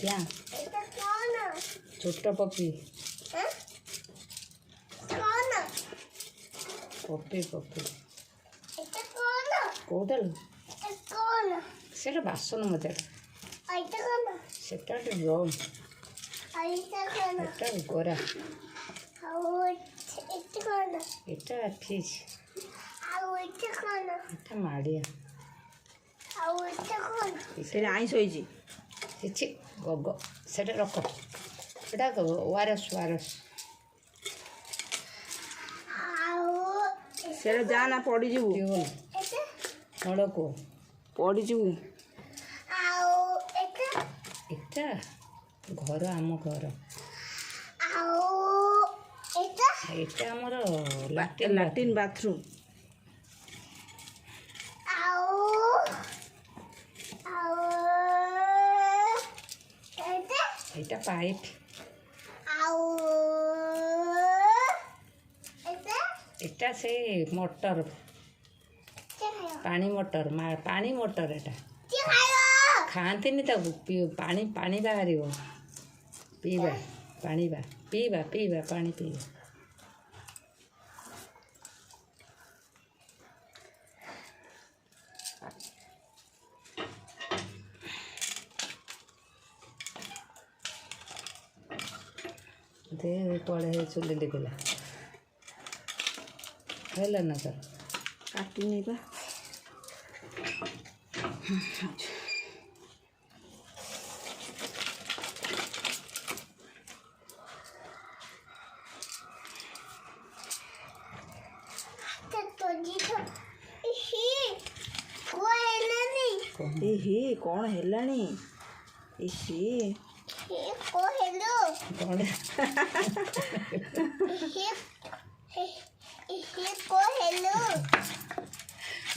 क्या छोटा puppy puppy puppy कौटालू से बासन मजा से ड्रम गोरा এটা ফিস এটা মাড়িয়া সেটা আইস হয়েছে କିଛି ଗଗ ସେଟା ରଖ ସେଟା ୱାରସ୍ ୱାରସ୍ ସେଟା ଯା ନା ପଡ଼ିଯିବୁ ନଳକୂଅ ପଡ଼ିଯିବୁ। ଏଟା ଘର ଆମ ଘର ଏଇଟା ଆମର ଲାଟ୍ରିନ୍ ବାଥରୁମ୍। ଏଇଟା ପାଇପ୍ ଏଟା ସେ ମଟର ପାଣି ମଟର ଏଟା ଖାଆନ୍ତିନି ତାକୁ ପାଣି ପାଣି ବାହାରିବ ପିଇବା ପାଣି ପିଇବା ପାଣି ପିଇବା। दे पड़े चुली लिखला है ना सर काटी नहीं पा कौन हेलानी इसी कौन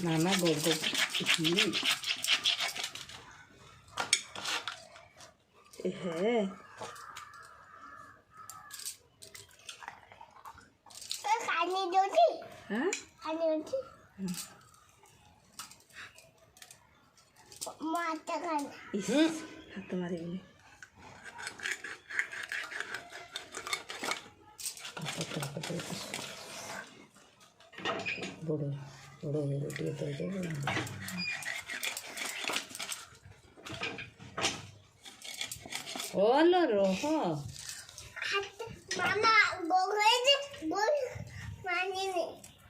मामा गोगो है हाथ मारे बड़ो बड़ो रोटी तो ओलो रोह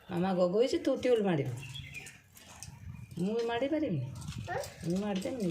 मामा गगो तू ट्यूल मार मुझे मारी पारि मुझे मारदेमी